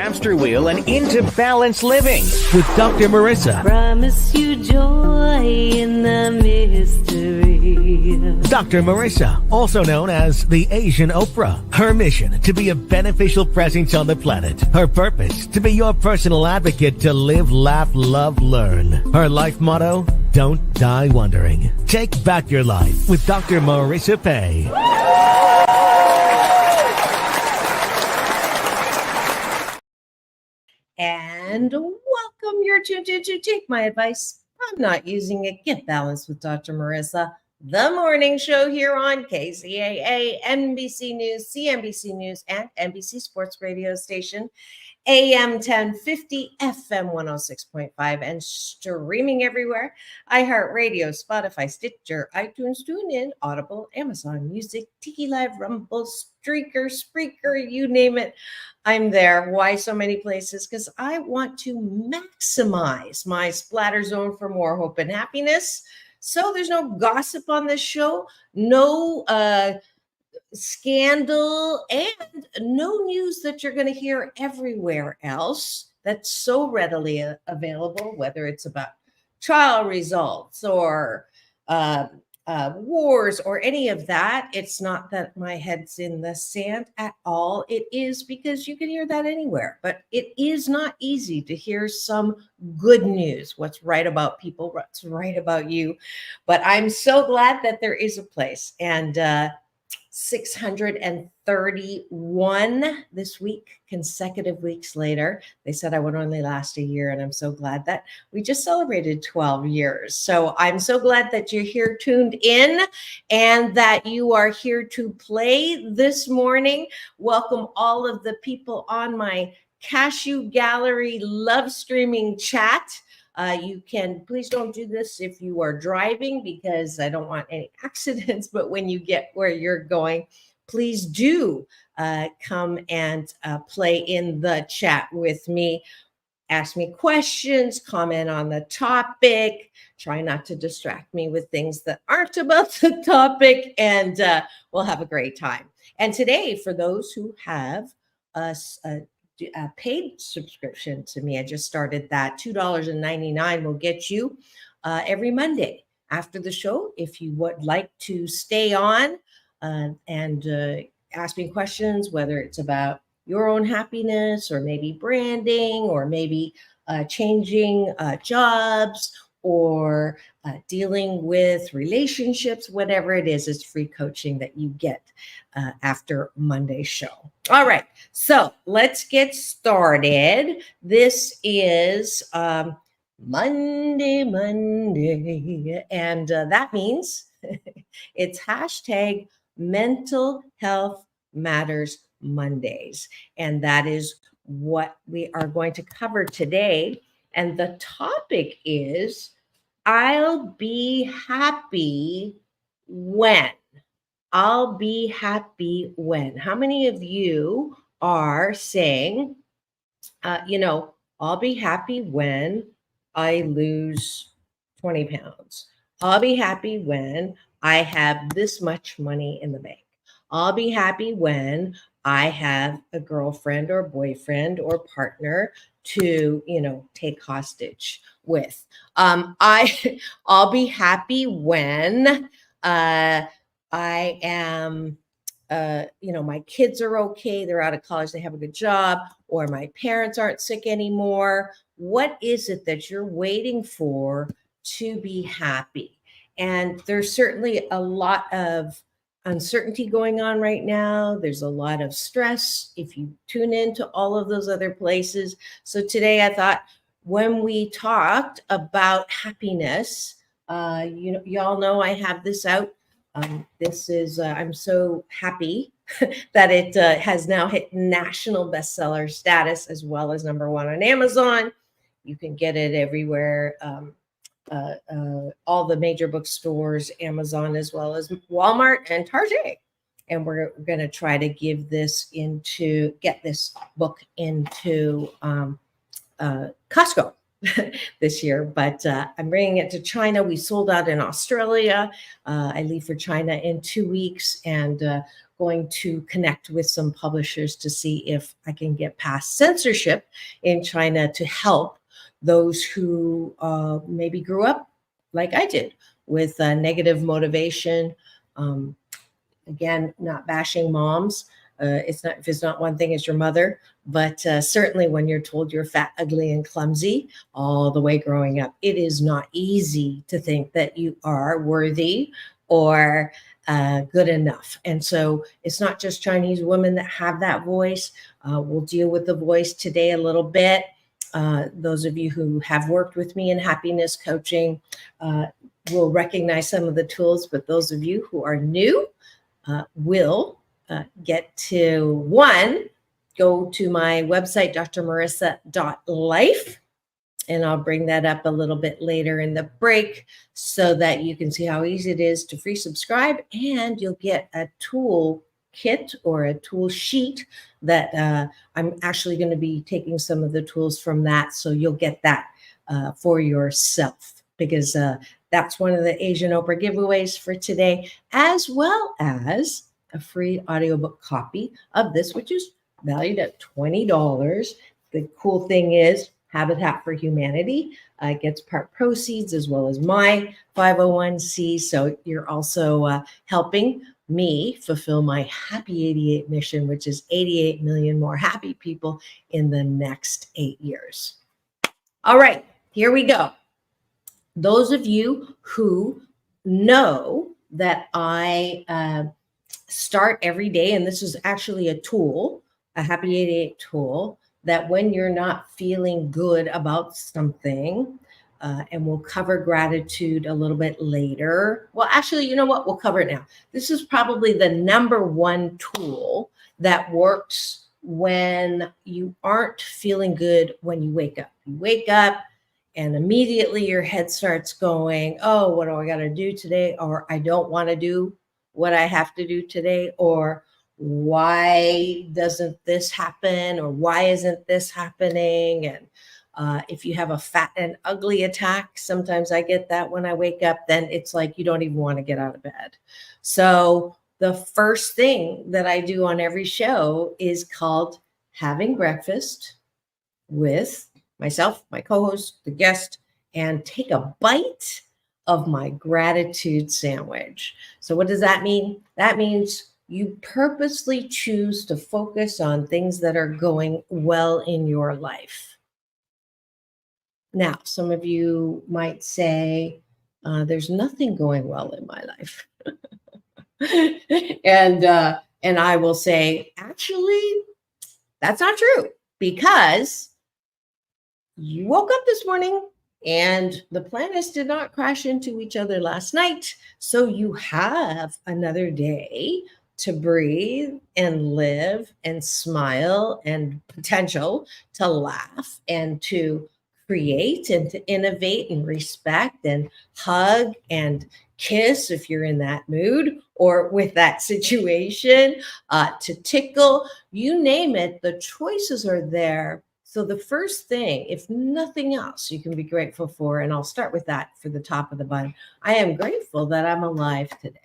hamster wheel and into balanced living with Dr. Marissa. Promise you joy in the mystery. Dr. Marissa, also known as the Asian Oprah. Her mission, to be a beneficial presence on the planet. Her purpose, to be your personal advocate to live, laugh, love, learn. Her life motto, don't die wondering. Take back your life with Dr. Marissa Pay. And welcome. You're tuned in to Take My Advice. I'm not using it. Get balanced with Dr. Marissa. The morning show here on KCAA, NBC News, CNBC News, and NBC Sports Radio Station, AM 1050, FM 106.5, and streaming everywhere. iHeartRadio, Spotify, Stitcher, iTunes, TuneIn, Audible, Amazon Music, Tiki Live, Rumble, Streaker, Spreaker, you name it. I'm there. Why so many places? Because I want to maximize my splatter zone for more hope and happiness. So there's no gossip on this show, no scandal, and no news that you're going to hear everywhere else that's so readily available, whether it's about trial results or wars or any of that. It's not that my head's in the sand at all. It is because you can hear that anywhere, but it is not easy to hear some good news, what's right about people, what's right about you. But I'm so glad that there is a place. And 631 this week, consecutive weeks later. They said I would only last a year, and I'm so glad that we just celebrated 12 years. So I'm so glad that you're here tuned in and that you are here to play this morning. Welcome all of the people on my Cashew Gallery love streaming chat. You can, please don't do this if you are driving because I don't want any accidents, but when you get where you're going, please do come and play in the chat with me. Ask me questions, comment on the topic, try not to distract me with things that aren't about the topic, and we'll have a great time. And today, for those who have a paid subscription to me, I just started that. $2.99 will get you every Monday after the show. If you would like to stay on and ask me questions, whether it's about your own happiness or maybe branding or maybe changing jobs or dealing with relationships, whatever it is, it's free coaching that you get after Monday's show. All right, so let's get started. This is Monday, and that means it's hashtag Mental Health Matters Mondays, and that is what we are going to cover today. And the topic is, I'll be happy when. I'll be happy when. How many of you are saying, I'll be happy when I lose 20 pounds. I'll be happy when I have this much money in the bank. I'll be happy when I have a girlfriend or boyfriend or partner to, take hostage with. I'll be happy when I am, my kids are okay. They're out of college. They have a good job, or my parents aren't sick anymore. What is it that you're waiting for to be happy? And there's certainly a lot of uncertainty going on right now. There's a lot of stress if you tune into all of those other places. So today I thought when we talked about happiness, y'all know I have this out. This is, I'm so happy that it has now hit national bestseller status as well as #1 on Amazon. You can get it everywhere. All the major bookstores, Amazon, as well as Walmart and Target. And we're going to try to get this book into Costco this year, but I'm bringing it to China. We sold out in Australia. I leave for China in 2 weeks, and going to connect with some publishers to see if I can get past censorship in China to help those who maybe grew up like I did with negative motivation. Again, not bashing moms. It's not, if it's not one thing, it's your mother. But certainly when you're told you're fat, ugly, and clumsy all the way growing up, it is not easy to think that you are worthy or good enough. And so it's not just Chinese women that have that voice. We'll deal with the voice today a little bit. Those of you who have worked with me in happiness coaching will recognize some of the tools, but those of you who are new will get to, one, go to my website, drmarissa.life, and I'll bring that up a little bit later in the break so that you can see how easy it is to free subscribe, and you'll get a tool kit or a tool sheet that I'm actually going to be taking some of the tools from that, so you'll get that for yourself, because that's one of the Asian Oprah giveaways for today, as well as a free audiobook copy of this, which is valued at $20. The cool thing is Habitat for Humanity gets part proceeds, as well as my 501c. So you're also helping me fulfill my Happy 88 mission, which is 88 million more happy people in the next 8 years. All right, here we go. Those of you who know that I start every day, and this is actually a tool, a Happy 88 tool, that when you're not feeling good about something, and we'll cover gratitude a little bit later. Well, actually, you know what? We'll cover it now. This is probably the number one tool that works when you aren't feeling good when you wake up. You wake up, and immediately your head starts going, oh, what do I got to do today? Or I don't want to do what I have to do today. Or why doesn't this happen? Or why isn't this happening? And if you have a fat and ugly attack, sometimes I get that when I wake up, then it's like you don't even want to get out of bed. So the first thing that I do on every show is called having breakfast with myself, my co-host, the guest, and take a bite of my gratitude sandwich. So what does that mean? That means you purposely choose to focus on things that are going well in your life. Now, some of you might say, there's nothing going well in my life. And I will say, actually, that's not true, because you woke up this morning and the planets did not crash into each other last night. So you have another day to breathe and live and smile and potential to laugh and to create and to innovate and respect and hug and kiss if you're in that mood or with that situation, to tickle, you name it, the choices are there. So the first thing, if nothing else, you can be grateful for, and I'll start with that for the top of the button. I am grateful that I'm alive today,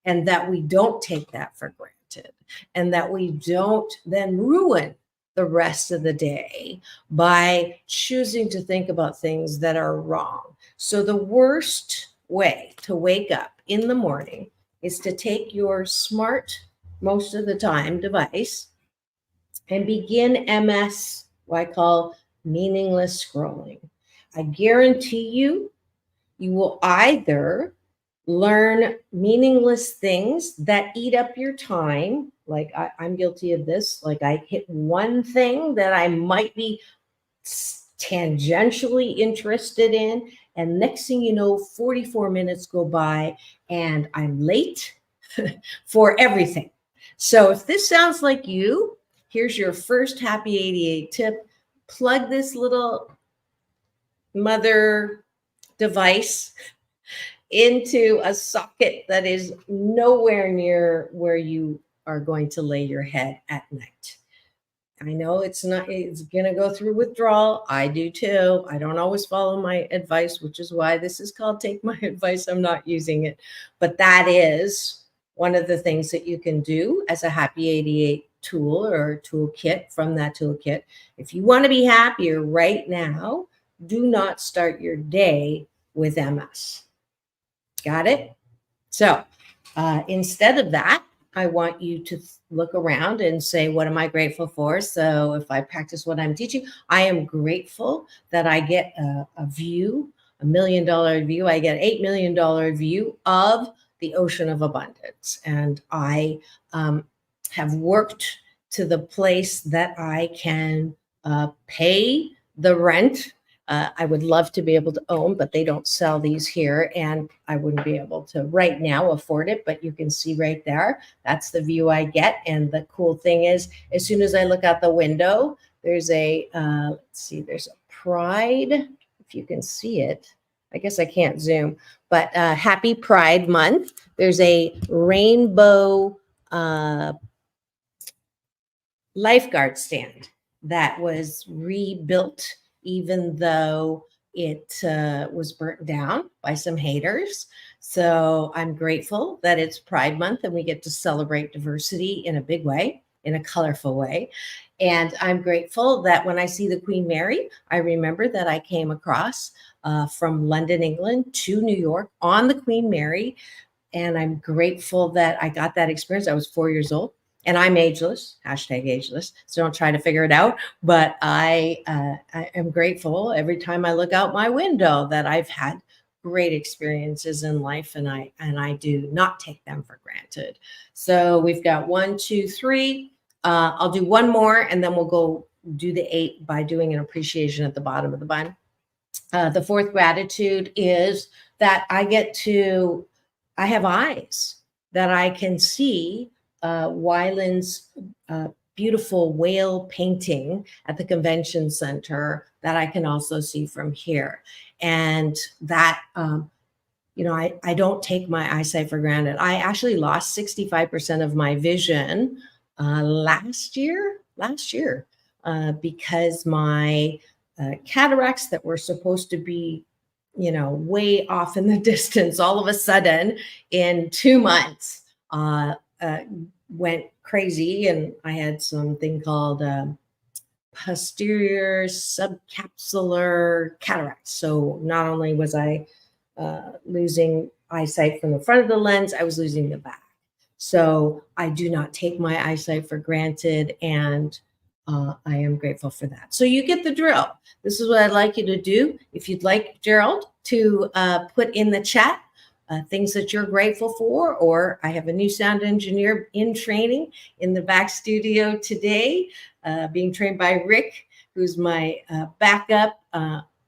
and that we don't take that for granted, and that we don't then ruin the rest of the day by choosing to think about things that are wrong. So the worst way to wake up in the morning is to take your smart, most of the time, device and begin MS, what I call meaningless scrolling. I guarantee you, you will either learn meaningless things that eat up your time. Like I'm guilty of this. Like I hit one thing that I might be tangentially interested in, and next thing you know, 44 minutes go by and I'm late for everything. So if this sounds like you, here's your first Happy 88 tip. Plug this little mother device into a socket that is nowhere near where you are going to lay your head at night. I know it's going to go through withdrawal. I do too. I don't always follow my advice, which is why this is called Take My Advice. I'm not using it. But that is one of the things that you can do as a Happy 88 tool or toolkit from that toolkit. If you want to be happier right now, do not start your day with MS. Got it? So instead of that, I want you to look around and say, what am I grateful for? So if I practice what I'm teaching, I am grateful that I get a view, $1 million view. I get $8 million view of the ocean of abundance. And I have worked to the place that I can pay the rent. I would love to be able to own, but they don't sell these here. And I wouldn't be able to right now afford it, but you can see right there, that's the view I get. And the cool thing is, as soon as I look out the window, there's a, let's see, there's a Pride, if you can see it. I guess I can't zoom, but Happy Pride Month. There's a rainbow lifeguard stand that was rebuilt, even though it was burnt down by some haters. So I'm grateful that it's Pride Month and we get to celebrate diversity in a big way, in a colorful way. And I'm grateful that when I see the Queen Mary, I remember that I came across from London, England to New York on the Queen Mary. And I'm grateful that I got that experience. I was 4 years old. And I'm ageless, hashtag ageless. So don't try to figure it out. But I am grateful every time I look out my window that I've had great experiences in life, and I do not take them for granted. So we've got 1, 2, 3. I'll do one more, and then we'll go do the 8 by doing an appreciation at the bottom of the bun. The fourth gratitude is that I have eyes that I can see Wyland's beautiful whale painting at the convention center that I can also see from here. And that, I don't take my eyesight for granted. I actually lost 65% of my vision last year, because my cataracts that were supposed to be, way off in the distance, all of a sudden in 2 months, went crazy, and I had something called posterior subcapsular cataracts. So not only was I losing eyesight from the front of the lens, I was losing the back. So I do not take my eyesight for granted, and I am grateful for that. So you get the drill. This is what I'd like you to do. If you'd like Gerald to put in the chat things that you're grateful for, or I have a new sound engineer in training in the back studio today, being trained by Rick, who's my backup,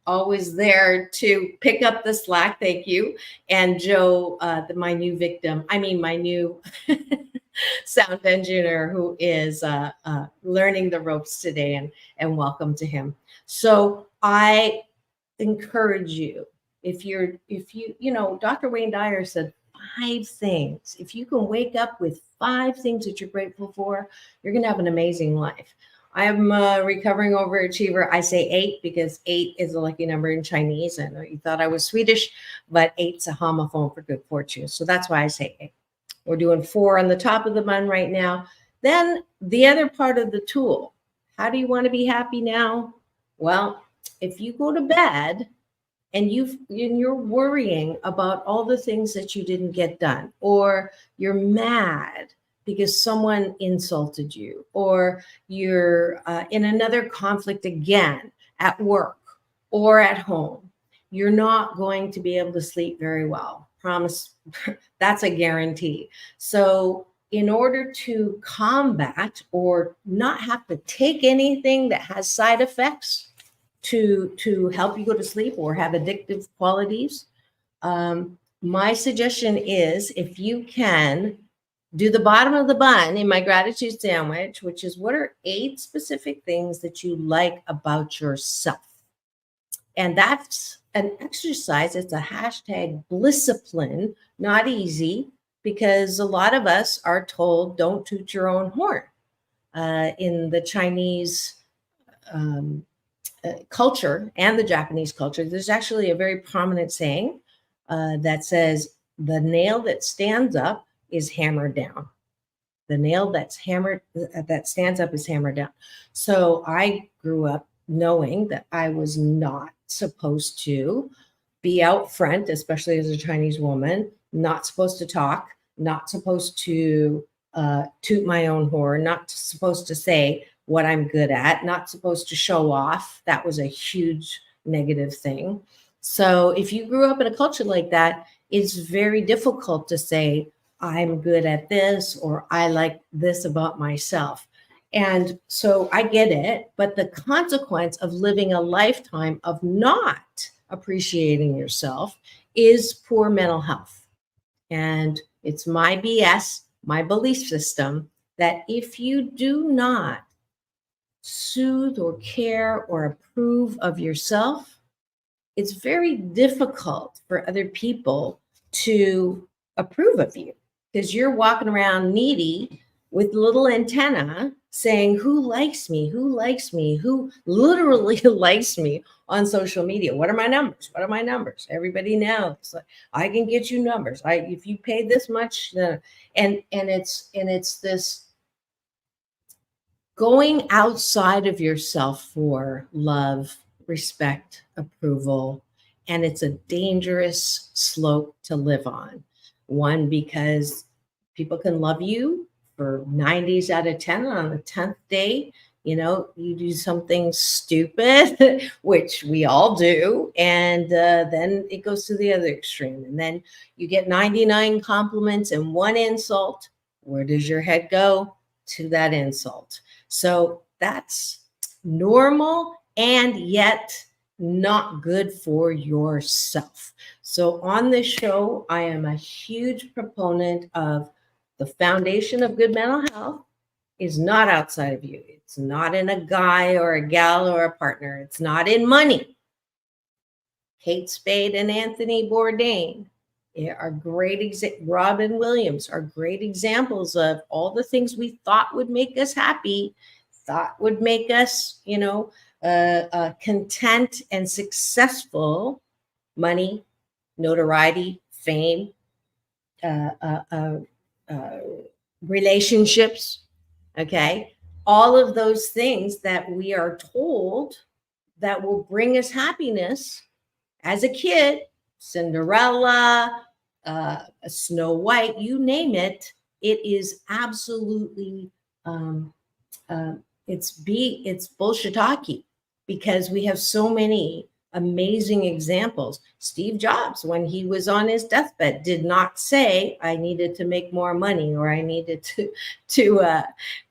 always there to pick up the slack. Thank you. And Joe, my new sound engineer, who is learning the ropes today, and welcome to him. So I encourage you, if you, Dr. Wayne Dyer said 5 things. If you can wake up with 5 things that you're grateful for, you're going to have an amazing life. I'm a recovering overachiever. I say 8 because 8 is a lucky number in Chinese. I know you thought I was Swedish, but 8's a homophone for good fortune. So that's why I say 8. We're doing 4 on the top of the bun right now. Then the other part of the tool. How do you want to be happy now? Well, if you go to bed and you're worrying about all the things that you didn't get done, or you're mad because someone insulted you, or you're in another conflict again at work or at home, you're not going to be able to sleep very well. Promise. That's a guarantee. So in order to combat or not have to take anything that has side effects to help you go to sleep or have addictive qualities, my suggestion is, if you can, do the bottom of the bun in my gratitude sandwich, which is, what are 8 specific things that you like about yourself? And that's an exercise. It's a hashtag Blisscipline, not easy, because a lot of us are told, don't toot your own horn. in the Chinese culture and the Japanese culture, there's actually a very prominent saying that says, the nail that stands up is hammered down. The nail that stands up is hammered down. So I grew up knowing that I was not supposed to be out front, especially as a Chinese woman, not supposed to talk, not supposed to toot my own horn, not supposed to say what I'm good at, not supposed to show off. That was a huge negative thing. So if you grew up in a culture like that, it's very difficult to say, I'm good at this, or I like this about myself. And so I get it, but the consequence of living a lifetime of not appreciating yourself is poor mental health. And it's my BS, my belief system, that if you do not soothe or care or approve of yourself, it's very difficult for other people to approve of you, because you're walking around needy with little antenna saying, who likes me? Who likes me? Who literally likes me on social media? What are my numbers? What are my numbers? Everybody knows I can get you numbers. If you pay this much, and it's this going outside of yourself for love, respect, approval, and it's a dangerous slope to live on. One, because people can love you for 90s out of 10. On the 10th day, you do something stupid, which we all do. And then it goes to the other extreme. And then you get 99 compliments and one insult. Where does your head go? To that insult. So that's normal and yet not good for yourself. So on this show, I am a huge proponent of the foundation of good mental health is not outside of you. It's not in a guy or a gal or a partner. It's not in money. Kate Spade and Anthony Bourdain are great Robin Williams are great examples of all the things we thought would make us happy, thought would make us, content and successful: money, notoriety, fame, relationships. Okay. All of those things that we are told that will bring us happiness as a kid, Cinderella, Snow White, you name it, it is absolutely, it's bullshit-talky, because we have so many amazing examples. Steve Jobs, when he was on his deathbed, did not say, I needed to make more money, or I needed to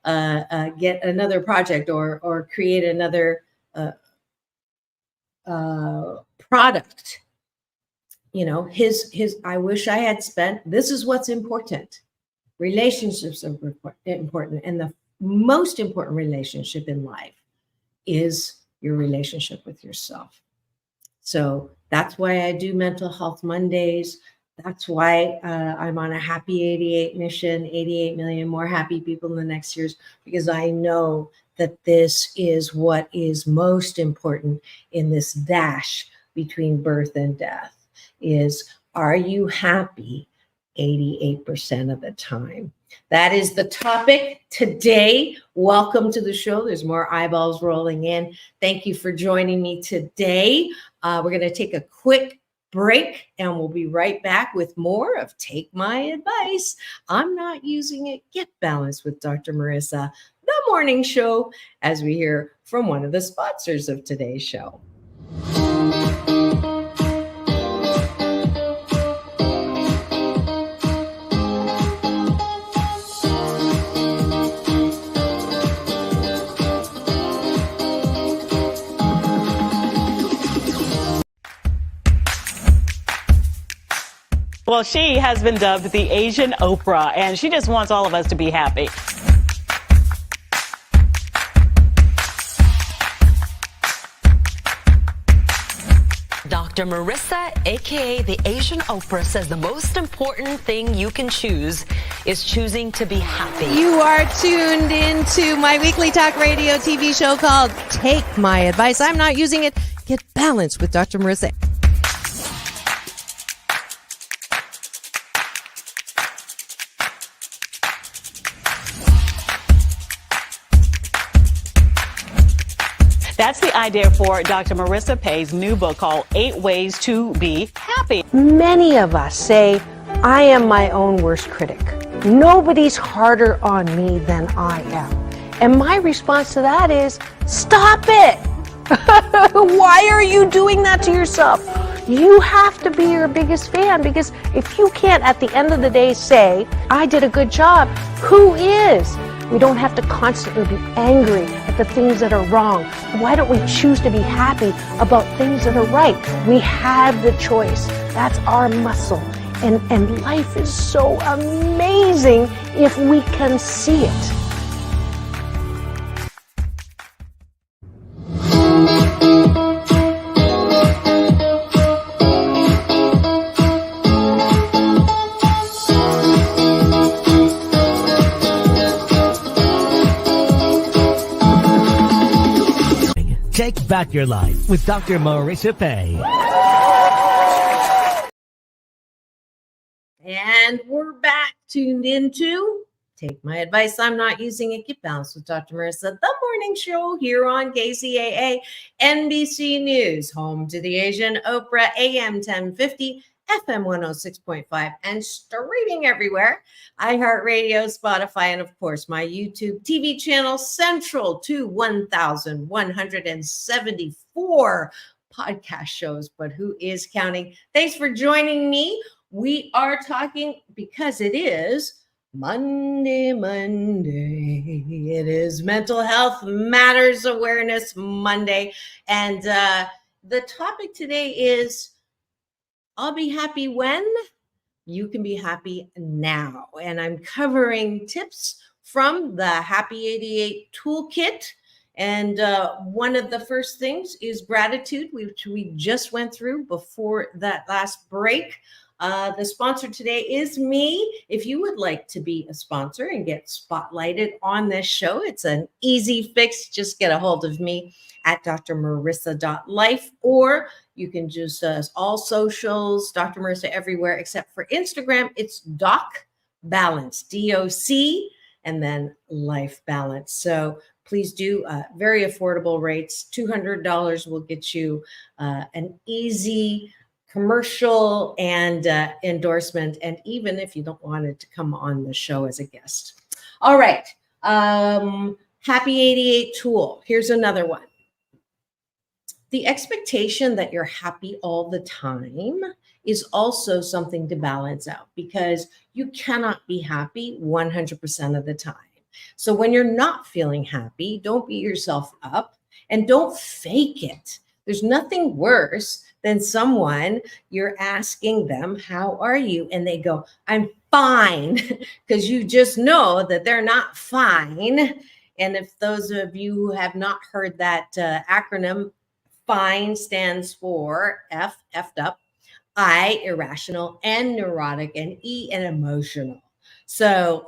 get another project or create another product. His I wish I had spent, this is what's important. Relationships are important. And the most important relationship in life is your relationship with yourself. So that's why I do Mental Health Mondays. That's why I'm on a happy 88 mission, 88 million more happy people in the next years, because I know that this is what is most important in this dash between birth and death is, are you happy 88% of the time? That is the topic today. Welcome to the show. There's more eyeballs rolling in. Thank you for joining me today. We're going to take a quick break and we'll be right back with more of Take My Advice. I'm Not Using It. Get Balanced with Dr. Marissa, the morning show, as we hear from one of the sponsors of today's show. Well, she has been dubbed the Asian Oprah, and she just wants all of us to be happy. Dr. Marissa, aka the Asian Oprah, says the most important thing you can choose is choosing to be happy. You are tuned into my weekly talk radio TV show called Take My Advice. I'm not using it. Get balanced with Dr. Marissa. That's the idea for Dr. Marissa Pay's new book called 8 Ways to Be Happy. Many of us say, I am my own worst critic. Nobody's harder on me than I am. And my response to that is, stop it! Why are you doing that to yourself? You have to be your biggest fan, because if you can't at the end of the day say, I did a good job, who is? We don't have to constantly be angry at the things that are wrong. Why don't we choose to be happy about things that are right? We have the choice. That's our muscle. And life is so amazing if we can see it. Take back your life with Dr. Marissa Pay. And we're back, tuned into Take My Advice. I'm not using it. Get balanced with Dr. Marissa, the morning show here on KCAA, NBC News, home to the Asian Oprah, AM 1050, FM 106.5, and streaming everywhere. iHeartRadio, Spotify, and of course, my YouTube TV channel, central to 1,174 podcast shows. But who is counting? Thanks for joining me. We are talking because it is Monday. It is Mental Health Matters Awareness Monday. And the topic today is, I'll be happy when you can be happy now. And I'm covering tips from the Happy 88 Toolkit. And one of the first things is gratitude, which we just went through before that last break. The sponsor today is me. If you would like to be a sponsor and get spotlighted on this show, it's an easy fix. Just get a hold of me at drmarissa.life, or you can just all socials, Dr. Marissa everywhere except for Instagram. It's Doc Balance, DOC, and then Life Balance. So please do very affordable rates. $200 will get you an easy commercial and endorsement, and even if you don't want it to come on the show as a guest. All right. Happy 88 tool. Here's another one. The expectation that you're happy all the time is also something to balance out, because you cannot be happy 100% of the time. So when you're not feeling happy, don't beat yourself up and don't fake it. There's nothing worse than someone, you're asking them, how are you? And they go, I'm fine, because you just know that they're not fine. And if those of you who have not heard that acronym, FINE stands for effed up, I, irrational, and neurotic, and E, and emotional. So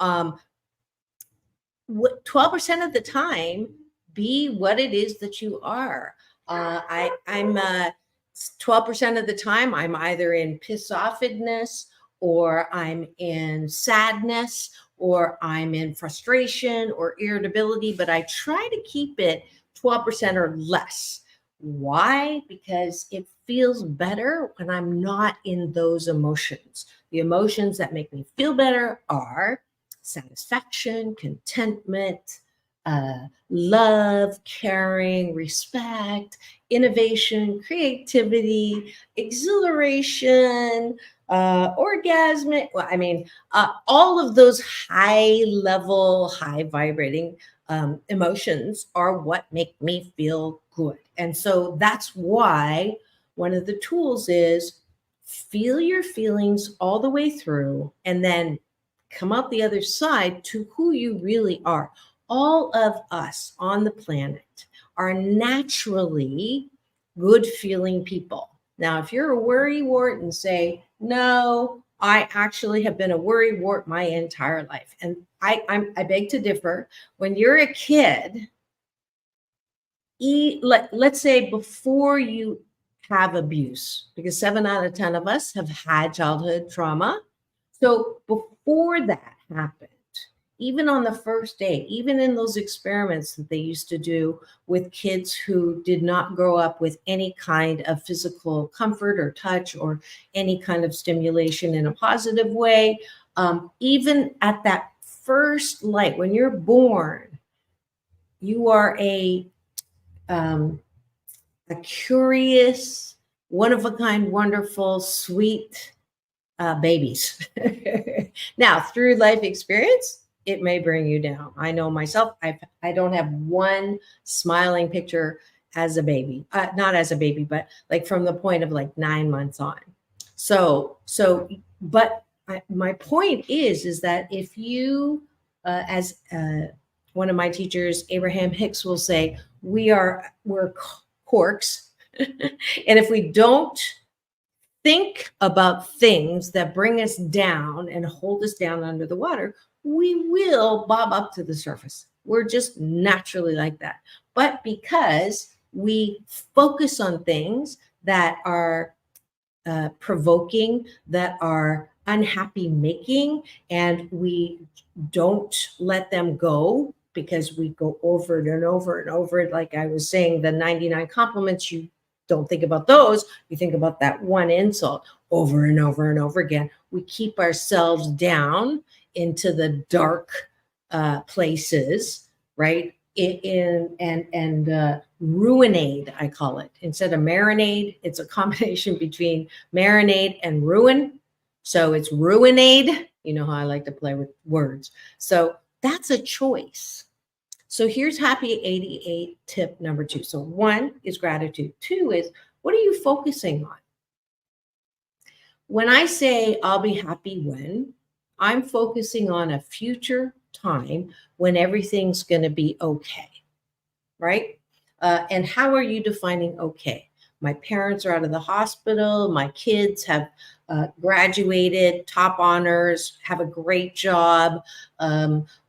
12% of the time, be what it is that you are. I'm 12% of the time, I'm either in piss-offedness, or I'm in sadness, or I'm in frustration or irritability, but I try to keep it 12% or less. Why? Because it feels better when I'm not in those emotions. The emotions that make me feel better are satisfaction, contentment, love, caring, respect, innovation, creativity, exhilaration, orgasmic. Well, I mean, all of those high level, high vibrating emotions are what make me feel good. And so that's why one of the tools is feel your feelings all the way through, and then come out the other side to who you really are. All of us on the planet are naturally good feeling people. Now, if you're a worrywart and say, no, I actually have been a worry wart my entire life. And I beg to differ. When you're a kid, let's say before you have abuse, because 7 out of 10 of us have had childhood trauma. So before that happened, even on the first day, even in those experiments that they used to do with kids who did not grow up with any kind of physical comfort or touch or any kind of stimulation in a positive way, even at that first light, when you're born, you are a curious, one of a kind, wonderful, sweet babies. Now, through life experience, it may bring you down. I know myself, I don't have one smiling picture as a baby, not as a baby, but like from the point of like 9 months on. But my point is that if you, as one of my teachers, Abraham Hicks, will say, we're corks. And if we don't think about things that bring us down and hold us down under the water, we will bob up to the surface. We're just naturally like that. But because we focus on things that are provoking, that are unhappy making, and we don't let them go because we go over it and over and over it. Like I was saying, the 99 compliments, you don't think about those. You think about that one insult over and over and over again. We keep ourselves down into the dark places, right? Ruinade, I call it. Instead of marinade, it's a combination between marinade and ruin. So it's ruinade. You know how I like to play with words. So that's a choice. So here's Happy 88 tip number 2. So 1 is gratitude. 2 is, what are you focusing on? When I say I'll be happy when, I'm focusing on a future time when everything's going to be okay, right? And how are you defining okay? My parents are out of the hospital. My kids have graduated, top honors, have a great job.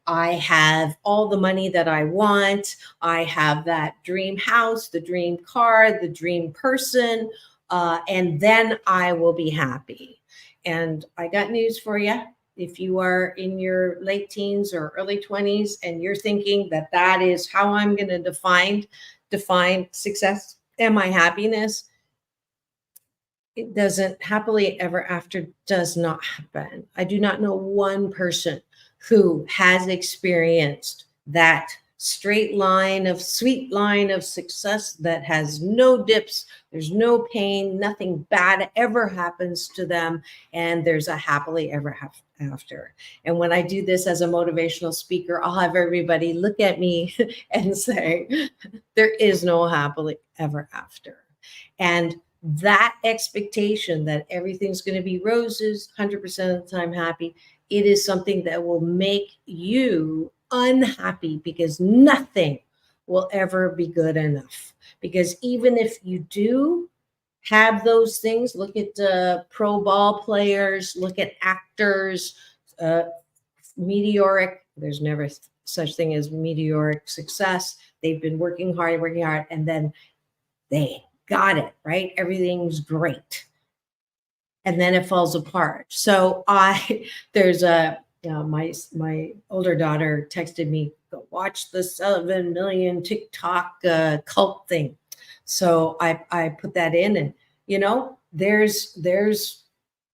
I have all the money that I want. I have that dream house, the dream car, the dream person, and then I will be happy. And I got news for you. If you are in your late teens or early 20s and you're thinking that that is how I'm going to define success and my happiness, it doesn't. Happily ever after does not happen. I do not know one person who has experienced that straight line of sweet line of success that has no dips, there's no pain, nothing bad ever happens to them, and there's a happily ever after. And when I do this as a motivational speaker, I'll have everybody look at me and say, there is no happily ever after. And that expectation that everything's going to be roses, 100% of the time happy, it is something that will make you unhappy because nothing will ever be good enough. Because even if you do have those things, look at pro ball players, look at actors, meteoric, there's never such thing as meteoric success. They've been working hard, and then they got it, right? Everything's great. And then it falls apart. So there's my older daughter texted me, go watch the 7 million TikTok cult thing. So I put that in, and there's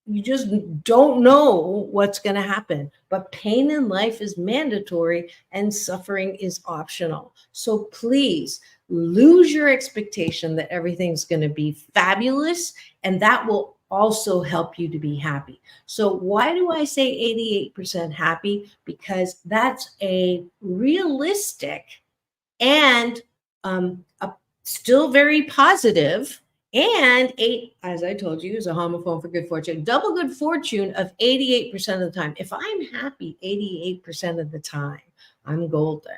you just don't know what's going to happen, but pain in life is mandatory and suffering is optional. So please lose your expectation that everything's going to be fabulous, and that will also help you to be happy. So why do I say 88% happy? Because that's a realistic and still very positive, and as I told you, is a homophone for good fortune, double good fortune of 88% of the time. If I'm happy 88% of the time, I'm golden.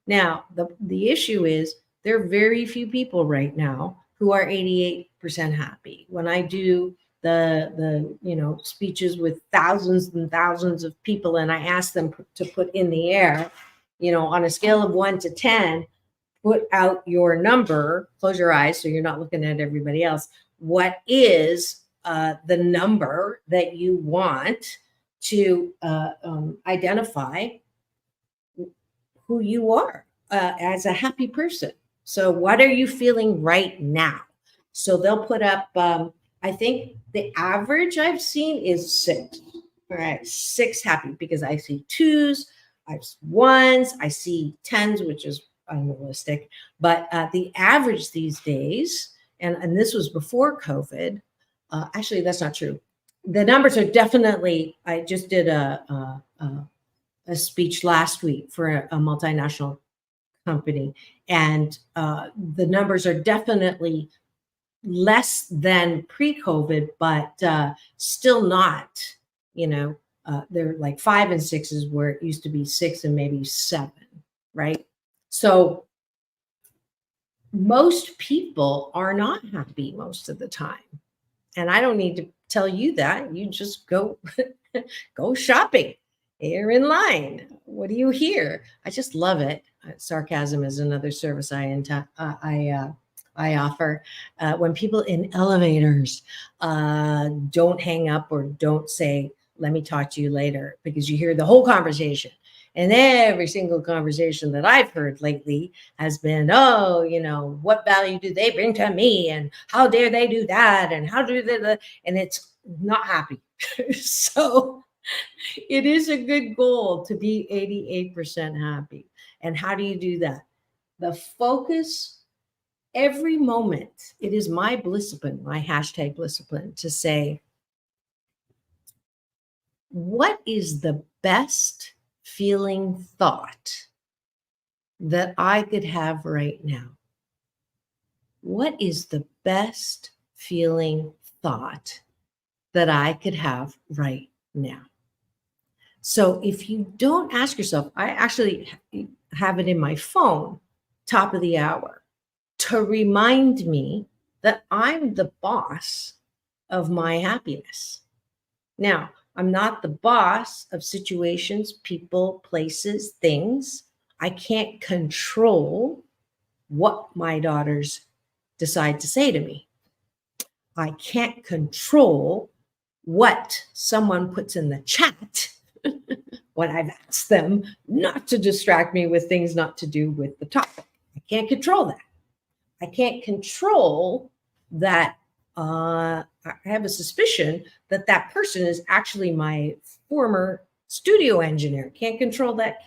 Now, the issue is there are very few people right now who are 88% happy. When I do the speeches with thousands and thousands of people, and I asked them to put in the air, on a scale of 1 to 10, put out your number, close your eyes so you're not looking at everybody else. What is the number that you want to identify who you are as a happy person? So what are you feeling right now? So they'll put up, I think the average I've seen is 6. All right, 6 happy, because I see 2s, I have 1s, I see 10s, which is unrealistic. But the average these days, and this was before COVID, actually that's not true. The numbers are definitely, I just did a speech last week for a multinational company, and the numbers are definitely less than pre-COVID, but still not, they're like 5 and 6s where it used to be 6 and maybe 7, right? So most people are not happy most of the time. And I don't need to tell you that. You just go go shopping. You're in line. What do you hear? I just love it. Sarcasm is another service I offer. When people in elevators don't hang up or don't say, "Let me talk to you later," because you hear the whole conversation. And every single conversation that I've heard lately has been, "Oh, what value do they bring to me? And how dare they do that? And how do they?" And it's not happy. So it is a good goal to be 88% happy. And how do you do that? The focus every moment. It is my discipline, my hashtag discipline, to say, what is the best feeling thought that I could have right now? What is the best feeling thought that I could have right now? So if you don't ask yourself, I actually have it in my phone, top of the hour, to remind me that I'm the boss of my happiness. Now, I'm not the boss of situations, people, places, things. I can't control what my daughters decide to say to me. I can't control what someone puts in the chat when I've asked them not to distract me with things not to do with the topic. I can't control that. I can't control that. I have a suspicion that that person is actually my former studio engineer. Can't control that.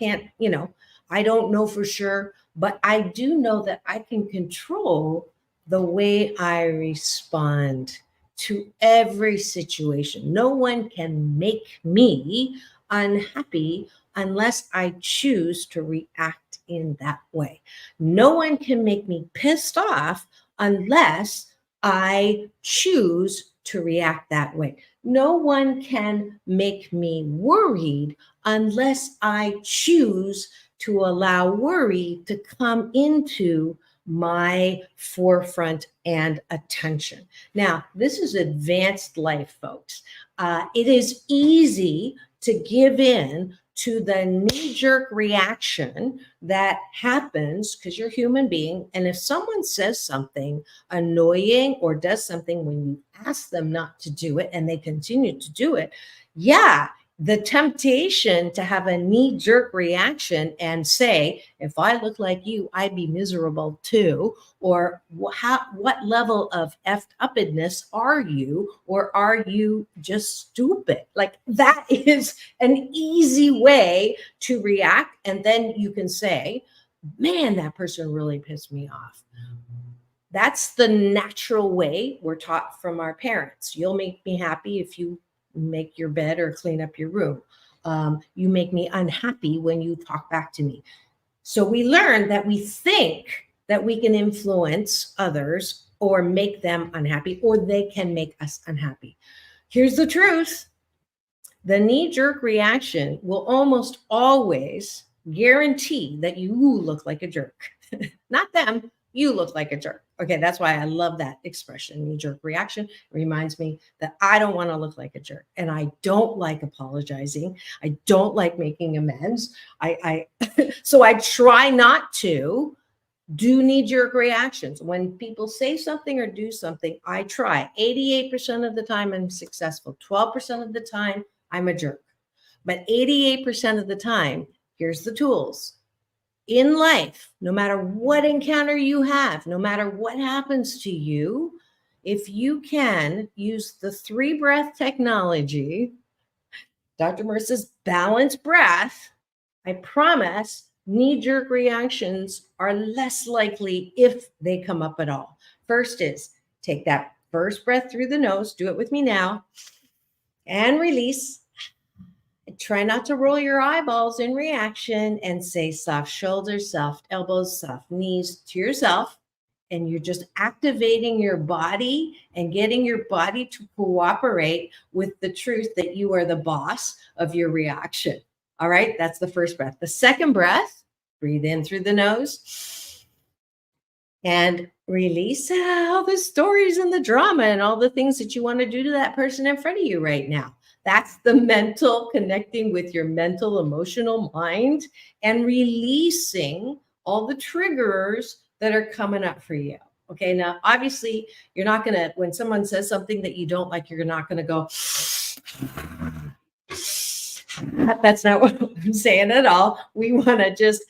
I don't know for sure, but I do know that I can control the way I respond to every situation. No one can make me unhappy unless I choose to react in that way. No one can make me pissed off unless I choose to react that way. No one can make me worried unless I choose to allow worry to come into my forefront and attention. Now, this is advanced life, folks. It is easy to give in to the knee-jerk reaction that happens because you're a human being. And if someone says something annoying or does something when you ask them not to do it and they continue to do it, the temptation to have a knee-jerk reaction and say, if I look like you, I'd be miserable too. Or what level of effed upness are you? Or are you just stupid? Like, that is an easy way to react. And then you can say, man, that person really pissed me off. That's the natural way we're taught from our parents. You'll make me happy if you make your bed or clean up your room. You make me unhappy when you talk back to me. So we learn that we think that we can influence others or make them unhappy, or they can make us unhappy. Here's the truth. The knee-jerk reaction will almost always guarantee that you look like a jerk. Not them, you look like a jerk. Okay, that's why I love that expression, knee-jerk reaction. It reminds me that I don't want to look like a jerk, and I don't like apologizing. I don't like making amends. I so I try not to do knee-jerk reactions. When people say something or do something, I try. 88% of the time I'm successful. 12% of the time I'm a jerk. But 88% of the time, here's the tools. In life, no matter what encounter you have, no matter what happens to you, if you can use the 3-breath technology, Dr. Marissa's balanced breath, I promise knee-jerk reactions are less likely if they come up at all. First is take that first breath through the nose. Do it with me now. And release. Try not to roll your eyeballs in reaction, and say soft shoulders, soft elbows, soft knees to yourself. And you're just activating your body and getting your body to cooperate with the truth that you are the boss of your reaction. All right, that's the first breath. The second breath, breathe in through the nose and release all the stories and the drama and all the things that you want to do to that person in front of you right now. That's the mental, connecting with your mental, emotional mind and releasing all the triggers that are coming up for you. Okay, now, obviously, you're not going to, when someone says something that you don't like, you're not going to go, that's not what I'm saying at all. We want to just,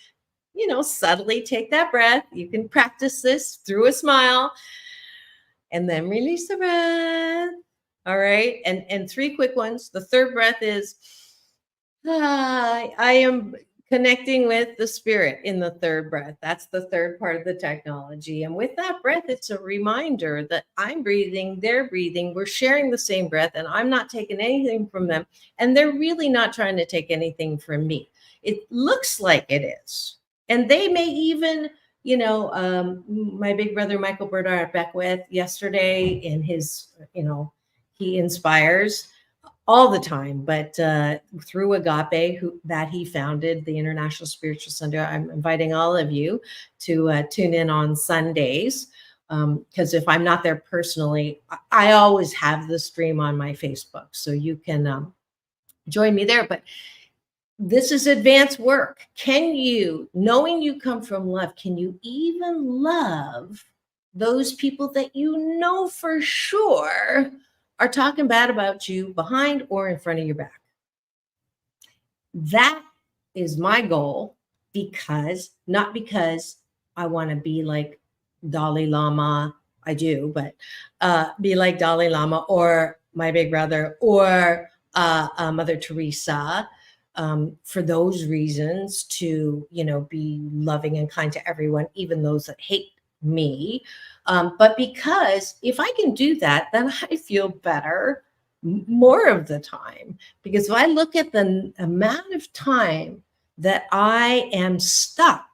subtly take that breath. You can practice this through a smile and then release the breath. All right. And 3 quick ones. The third breath is, I am connecting with the spirit in the third breath. That's the third part of the technology. And with that breath, it's a reminder that I'm breathing, they're breathing, we're sharing the same breath, and I'm not taking anything from them. And they're really not trying to take anything from me. It looks like it is. And they may even, my big brother, Michael Bernard Beckwith, yesterday in his, he inspires all the time, but through Agape, that he founded, the International Spiritual Center. I'm inviting all of you to tune in on Sundays, because if I'm not there personally, I always have the stream on my Facebook, so you can join me there. But this is advanced work. Can you, knowing you come from love, can you even love those people that you know for sure are talking bad about you behind or in front of your back? That is my goal, not because I want to be like Dalai Lama. I do, but be like Dalai Lama or my big brother or Mother Teresa. For those reasons, to be loving and kind to everyone, even those that hate me. But because if I can do that, then I feel better more of the time. Because if I look at the amount of time that I am stuck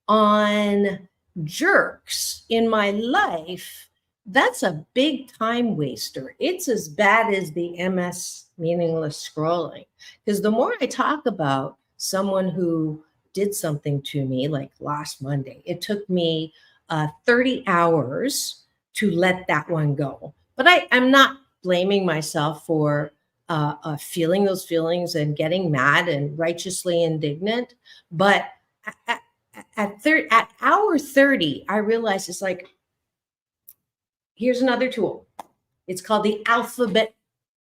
on jerks in my life, that's a big time waster. It's as bad as the MS, meaningless scrolling. Because the more I talk about someone who did something to me, like last Monday, it took me 30 hours to let that one go. But I'm not blaming myself for feeling those feelings and getting mad and righteously indignant. But at hour 30, I realized it's like, here's another tool. It's called the Alphabet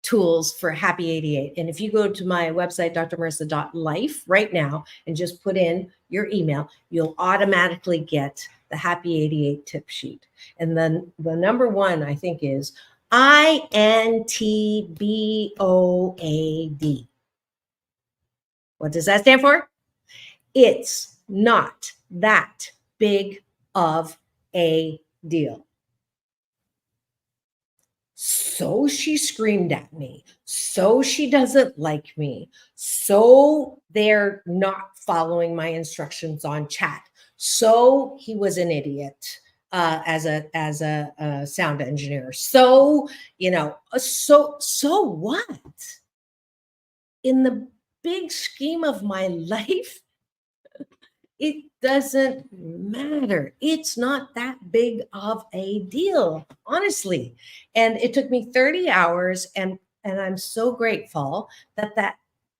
Tools for Happy 88. And if you go to my website, drmarissa.life right now, and just put in your email, you'll automatically get the Happy 88 tip sheet. And then the number one, I think, is INTBOAD. What does that stand for? It's not that big of a deal. So she screamed at me. So she doesn't like me. So they're not following my instructions on chat. So he was an idiot as a sound engineer. So, so what? In the big scheme of my life, It doesn't matter. It's not that big of a deal, honestly. And it took me 30 hours, and I'm so grateful that that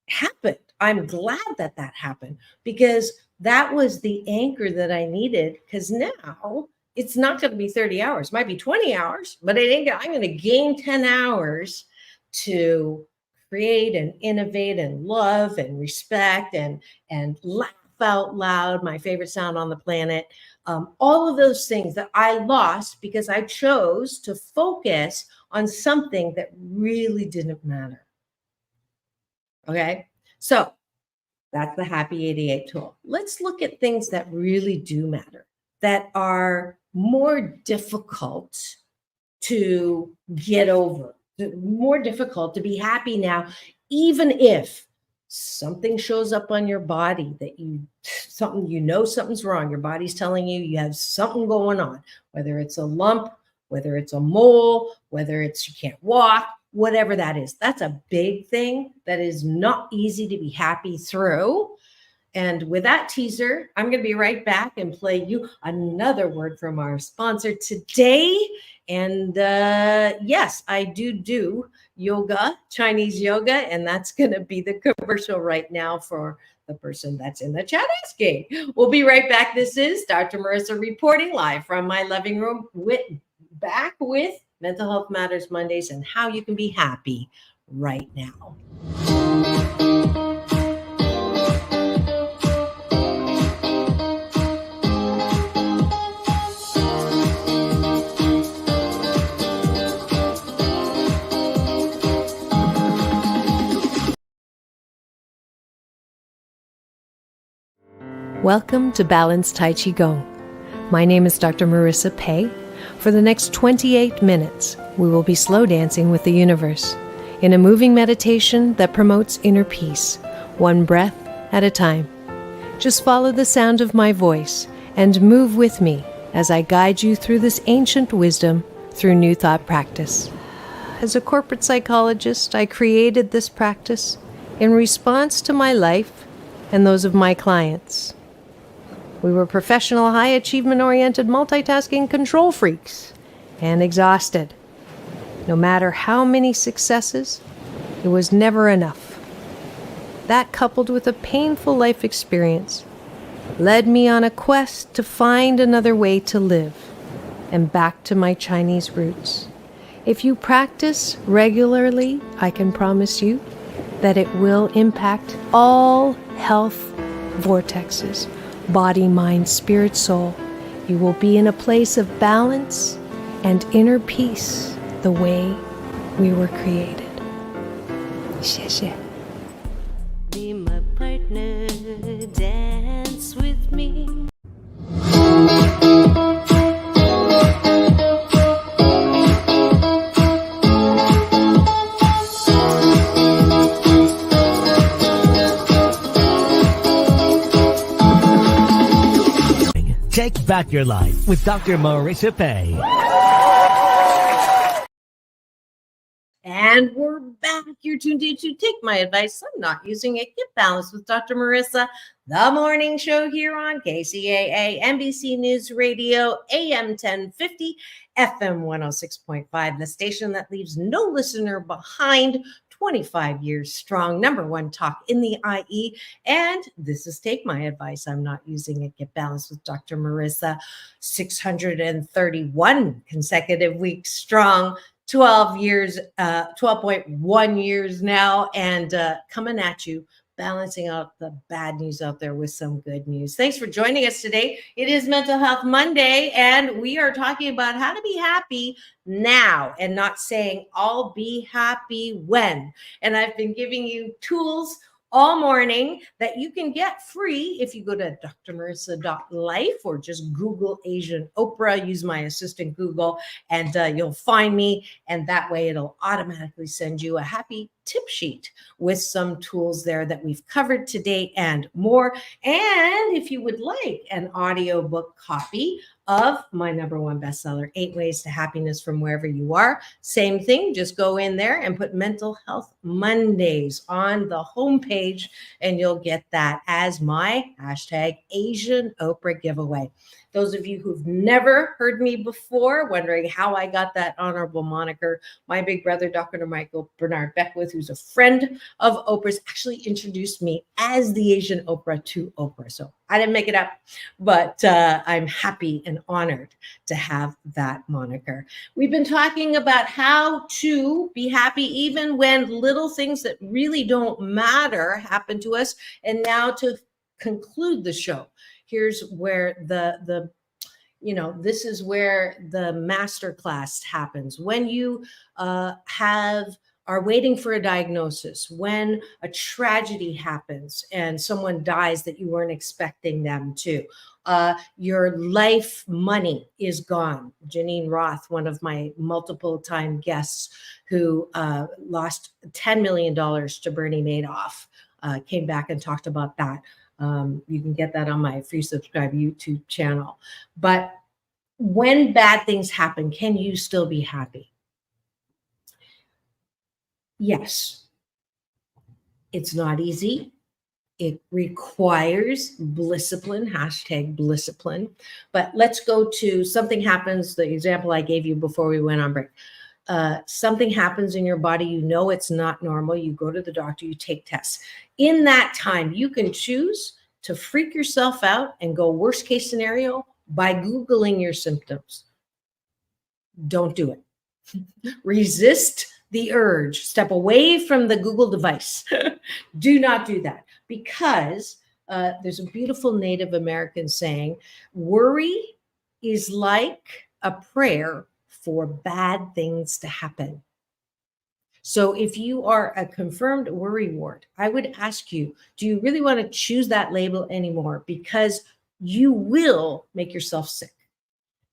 happened. I'm glad that that happened, because that was the anchor that I needed, because now it's not going to be 30 hours. It might be 20 hours, but I'm going to gain 10 hours to create and innovate and love and respect and laugh out loud, my favorite sound on the planet. All of those things that I lost because I chose to focus on something that really didn't matter. Okay, so that's the Happy 88 tool. Let's look at things that really do matter, that are more difficult to get over, more difficult to be happy now, even if something shows up on your body that something's wrong. Your body's telling you you have something going on, whether it's a lump, whether it's a mole, whether it's you can't walk, whatever that is. That's a big thing that is not easy to be happy through. And with that teaser, I'm going to be right back and play you another word from our sponsor today. And yes, I do yoga, Chinese yoga, and that's going to be the commercial right now for the person that's in the chat asking. We'll be right back. This is Dr. Marissa reporting live from my living room, back with Mental Health Matters Mondays and how you can be happy right now. Welcome to Balanced Tai Chi Gong. My name is Dr. Marissa Pei. For the next 28 minutes, we will be slow dancing with the universe in a moving meditation that promotes inner peace, one breath at a time. Just follow the sound of my voice and move with me as I guide you through this ancient wisdom through New Thought practice. As a corporate psychologist, I created this practice in response to my life and those of my clients. We were professional, high achievement-oriented, multitasking control freaks and exhausted. No matter how many successes, it was never enough. That, coupled with a painful life experience, led me on a quest to find another way to live and back to my Chinese roots. If you practice regularly, I can promise you that it will impact all health vortexes. Body, mind, spirit, soul. You will be in a place of balance and inner peace the way we were created. 谢谢. Be my partner, dance with me. Take back your life with Dr. Marissa Pei. And we're back. You're tuned in to Take My Advice. I'm not using it. Get balanced with Dr. Marissa, the morning show here on KCAA, NBC News Radio, AM 1050, FM 106.5, the station that leaves no listener behind. 25 years strong, number one talk in the IE. And this is Take My Advice. I'm not using it. Get balanced with Dr. Marissa. 631 consecutive weeks strong. 12.1 years now, and coming at you, balancing out the bad news out there with some good news. Thanks for joining us today. It is Mental Health Monday, and we are talking about how to be happy now and not saying I'll be happy when. And I've been giving you tools all morning that you can get free if you go to drmarissa.life or just Google Asian Oprah, use my assistant Google, and you'll find me. And that way it'll automatically send you a happy tip sheet with some tools there that we've covered today and more. And if you would like an audiobook copy of my #1 bestseller, 8 Ways to Happiness from Wherever You Are, same thing, just go in there and put Mental Health Mondays on the homepage, and you'll get that as my #Asian Oprah giveaway. Those of you who've never heard me before, wondering how I got that honorable moniker, my big brother, Dr. Michael Bernard Beckwith, who's a friend of Oprah's, actually introduced me as the Asian Oprah to Oprah. So I didn't make it up, but I'm happy and honored to have that moniker. We've been talking about how to be happy even when little things that really don't matter happen to us. And now to conclude the show, here's where this is where the master class happens. When you are waiting for a diagnosis, when a tragedy happens and someone dies that you weren't expecting them to, your life money is gone. Janine Roth, one of my multiple time guests who lost $10 million to Bernie Madoff, came back and talked about that. You can get that on my free subscribe YouTube channel. But when bad things happen, can you still be happy? Yes. It's not easy. It requires blisscipline, #blisscipline. But let's go to something happens, the example I gave you before we went on break. Something happens in your body, you know it's not normal, you go to the doctor, you take tests. In that time, you can choose to freak yourself out and go worst case scenario by Googling your symptoms. Don't do it. Resist the urge. Step away from the Google device. Do not do that, because there's a beautiful Native American saying, worry is like a prayer for bad things to happen. So if you are a confirmed worry wart, I would ask you, do you really want to choose that label anymore? Because you will make yourself sick.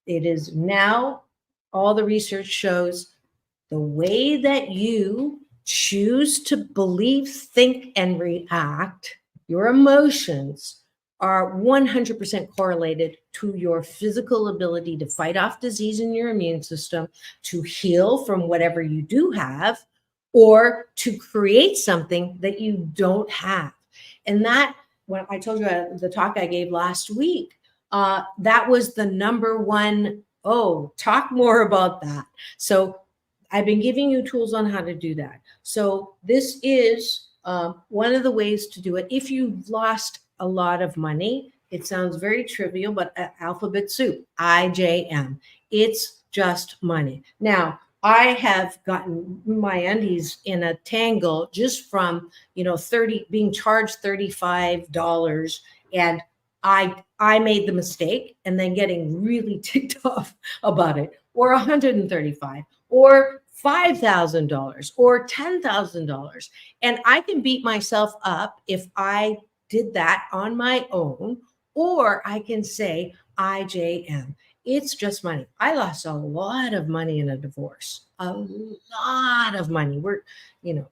It is now, all the research shows, the way that you choose to believe, think, and react, your emotions are 100% correlated to your physical ability to fight off disease in your immune system, to heal from whatever you do have, or to create something that you don't have. And that, when I told you the talk I gave last week, that was the #1. Oh, talk more about that. So I've been giving you tools on how to do that. So this is one of the ways to do it. If you've lost a lot of money, it sounds very trivial, but alphabet soup, IJM, it's just money. Now, I have gotten my undies in a tangle just from, being charged $35, and I made the mistake and then getting really ticked off about it, or $135, or $5,000, or $10,000. And I can beat myself up if I did that on my own, or I can say IJM. It's just money. I lost a lot of money in a divorce, a lot of money. We're,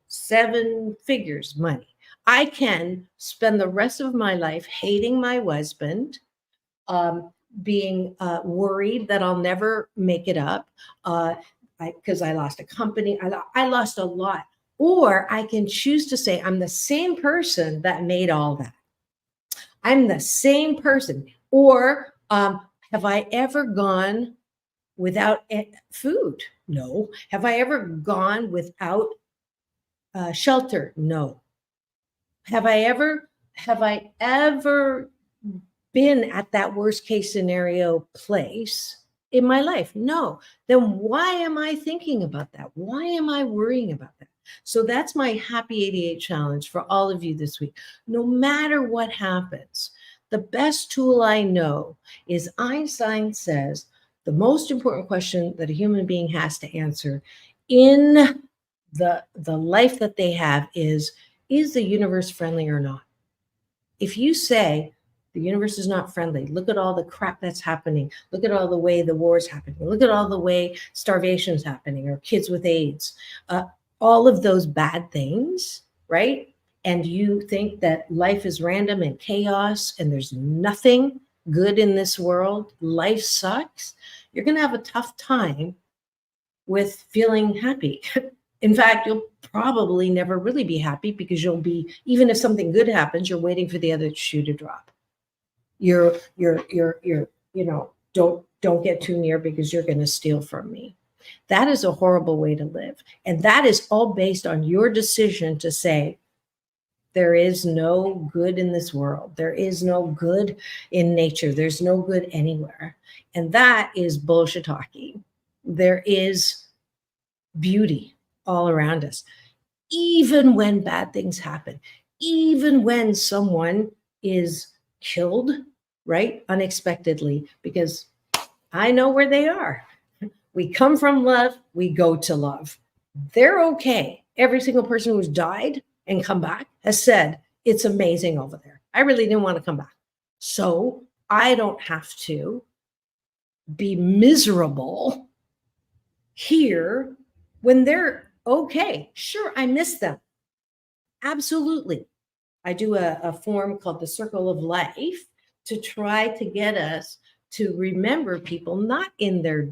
7 figures money. I can spend the rest of my life hating my husband, being worried that I'll never make it up because I lost a company. I lost a lot. Or I can choose to say, I'm the same person that made all that. I'm the same person. Or have I ever gone without food? No. Have I ever gone without shelter? No. Have I ever been at that worst case scenario place in my life? No. Then why am I thinking about that? Why am I worrying about that? So that's my Happy 88 challenge for all of you this week. No matter what happens, the best tool I know is Einstein says the most important question that a human being has to answer in the life that they have is the universe friendly or not? If you say the universe is not friendly, look at all the crap that's happening. Look at all the way the war is happening. Look at all the way starvation is happening, or kids with AIDS. all of those bad things, right? And you think that life is random and chaos and there's nothing good in this world, life sucks, you're going to have a tough time with feeling happy. In fact, you'll probably never really be happy because you'll be, even if something good happens, you're waiting for the other shoe to drop. You're, don't get too near because you're going to steal from me. That is a horrible way to live. And that is all based on your decision to say, there is no good in this world. There is no good in nature. There's no good anywhere. And that is bullshit talking. There is beauty all around us. Even when bad things happen, even when someone is killed, right, unexpectedly, because I know where they are. We come from love, we go to love. They're okay. Every single person who's died and come back has said, it's amazing over there. I really didn't want to come back. So I don't have to be miserable here when they're okay. Sure, I miss them. Absolutely. I do a form called the Circle of Life to try to get us to remember people not in their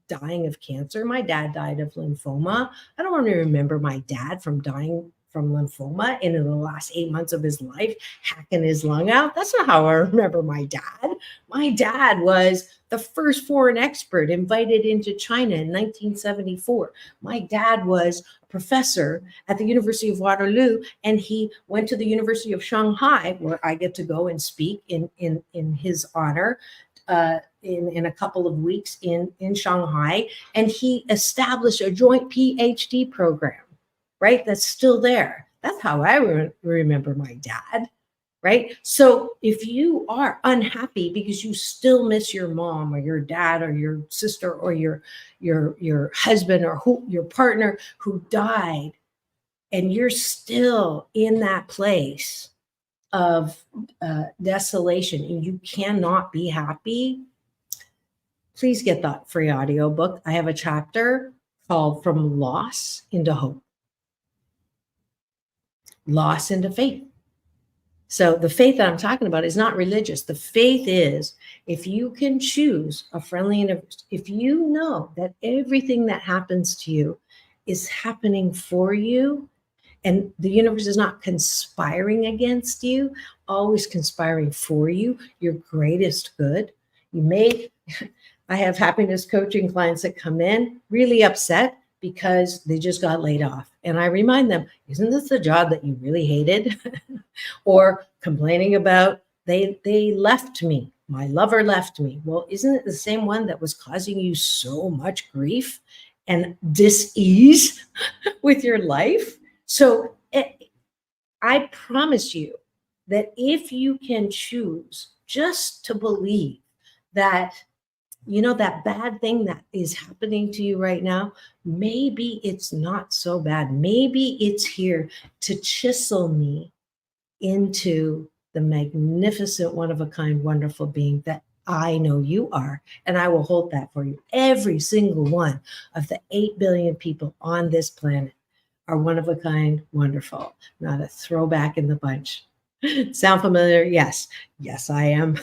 dying of cancer. My dad died of lymphoma. I don't want to remember my dad from dying from lymphoma in the last 8 months of his life, hacking his lung out. That's not how I remember my dad. My dad was the first foreign expert invited into China in 1974. My dad was a professor at the University of Waterloo, and he went to the University of Shanghai, where I get to go and speak in his honor in a couple of weeks in Shanghai. And he established a joint PhD program, right? That's still there. That's how I remember my dad, right? So if you are unhappy because you still miss your mom or your dad or your sister or your husband or your partner who died, and you're still in that place of desolation and you cannot be happy, please get that free audiobook. I have a chapter called From Loss into Hope. Loss into faith. So the faith that I'm talking about is not religious. The faith is, if you can choose a friendly universe, if you know that everything that happens to you is happening for you, and the universe is not conspiring against you, always conspiring for you, your greatest good. I have happiness coaching clients that come in really upset because they just got laid off. And I remind them, isn't this the job that you really hated? Or complaining about, they left me. My lover left me. Well, isn't it the same one that was causing you so much grief and dis-ease with your life? So I promise you that if you can choose just to believe that, that bad thing that is happening to you right now, maybe it's not so bad. Maybe it's here to chisel me into the magnificent, one-of-a-kind, wonderful being that I know you are. And I will hold that for you. Every single one of the 8 billion people on this planet are one of a kind, wonderful, not a throwback in the bunch. Sound familiar? Yes. Yes, I am.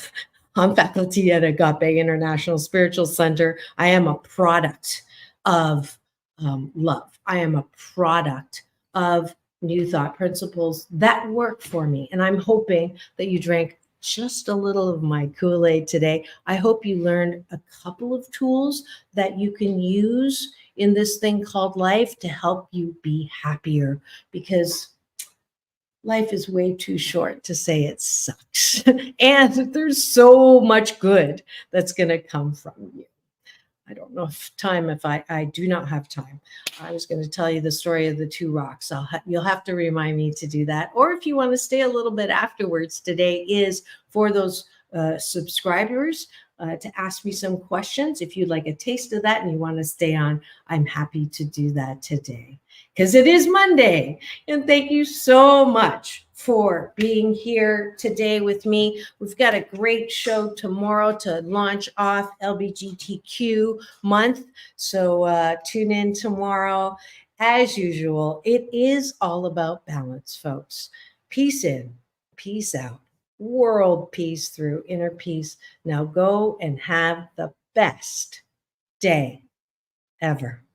I'm faculty at Agape International Spiritual Center. I am a product of love. I am a product of new thought principles that work for me. And I'm hoping that you drank just a little of my Kool-Aid today. I hope you learned a couple of tools that you can use in this thing called life to help you be happier, because life is way too short to say it sucks. And there's so much good that's going to come from you. I don't know if I do not have time. I was going to tell you the story of the 2 rocks. You'll have to remind me to do that. Or if you want to stay a little bit afterwards, today is for those subscribers to ask me some questions. If you'd like a taste of that and you want to stay on, I'm happy to do that today, because it is Monday. And thank you so much for being here today with me. We've got a great show tomorrow to launch off LGBTQ month. So tune in tomorrow. as usual, it is all about balance, folks. Peace in, peace out, world peace through inner peace. Now go and have the best day ever.